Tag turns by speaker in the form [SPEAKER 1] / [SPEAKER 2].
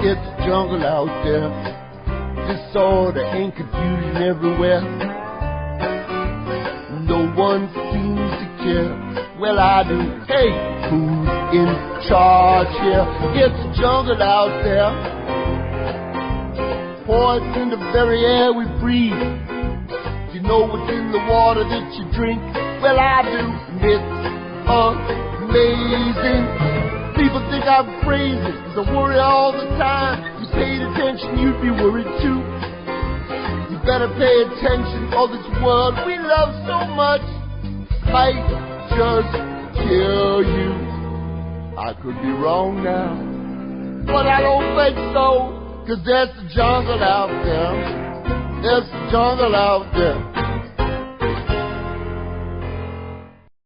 [SPEAKER 1] It's a jungle out there. Disorder and confusion everywhere. No one seems to care. Well, I do. Hey, who's in charge here? It's a jungle out there. Poison the very air we breathe. You know what's in the water that you drink? Well, I do. It's amazing. People think I'm crazy, cause I worry all the time. You paid attention, you'd be worried too. You better pay attention, or this world we love so much might just kill you. I could be wrong now, but I don't think so, cause there's a jungle out there. There's a jungle out there.